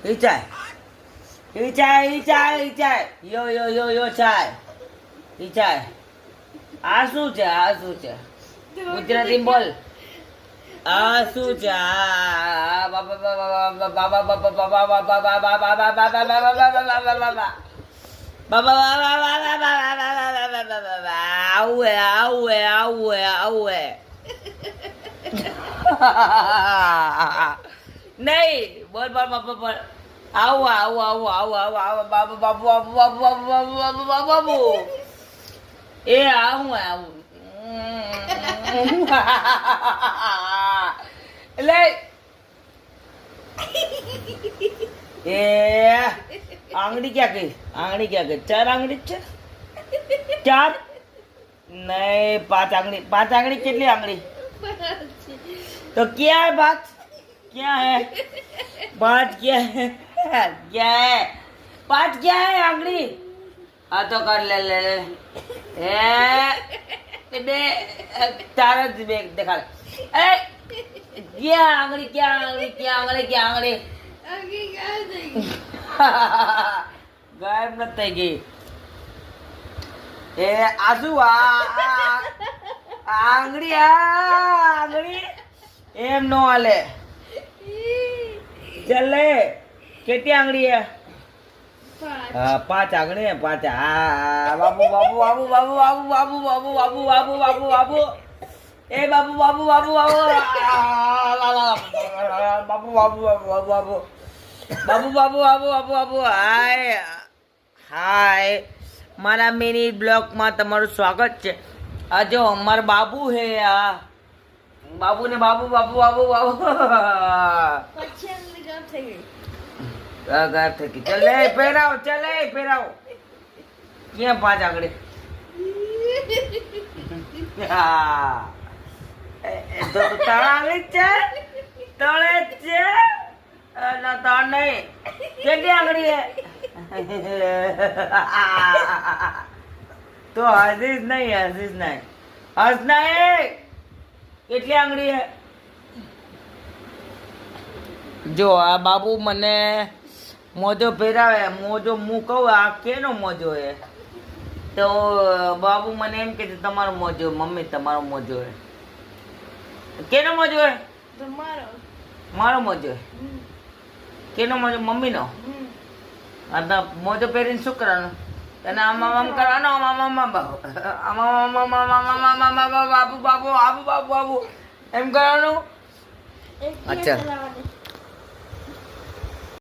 Ichai. Ichai. Yo, chai. Ichai. આ શું છે? ગુજરાતી બોલ. આ શું છે? આવું નહીં બોલ આવું બાબુ એ આવું એટલે એ આંગળી ક્યાં ગઈ? ચાર આંગળી છે? ચાર નહીં, પાંચ આંગળી. કેટલી આંગળી? तो क्या है बात? क्या है बात? क्या है बात? क्या है आंगली? हाँ तो कर ले बे तारा बे देखा क्या आंगली गायब न થઈ ગઈ. એ આસુ આંગળી એમ નો હાલે. ચાલે કેટલી આંગળી હે? પાંચ આંગળી. બાબુ એ બાબુ હાય મારા મિની બ્લોગમાં તમારું સ્વાગત છે. આ જો અમાર બાબુ હે. આ બાબુ ને બાબુ ગાયબ થઈ ગઈ. ચલે પહેરાવો. ક્યાં પાંચ આંગળી? તળાલી છે તળે છે તળ નહીં. કેટલી આંગળી હે? તો હસીશ નહીં. કેટલી આંગળી હે? જો આ બાબુ મને મોજો પહેરાવે. મોજો હું કહું આ કેનો મોજો હે? તો બાબુ મને એમ કે તમારો મોજો મમ્મી તમારો મોજો હે. કેનો મોજો હે? મારો મોજો હે. કેનો મોજો? મમ્મીનો. આ તો મોજો પહેરીને શું કરવાનું? તને આમ કરવાનું. બાબુ એમ કરવાનું. અચ્છા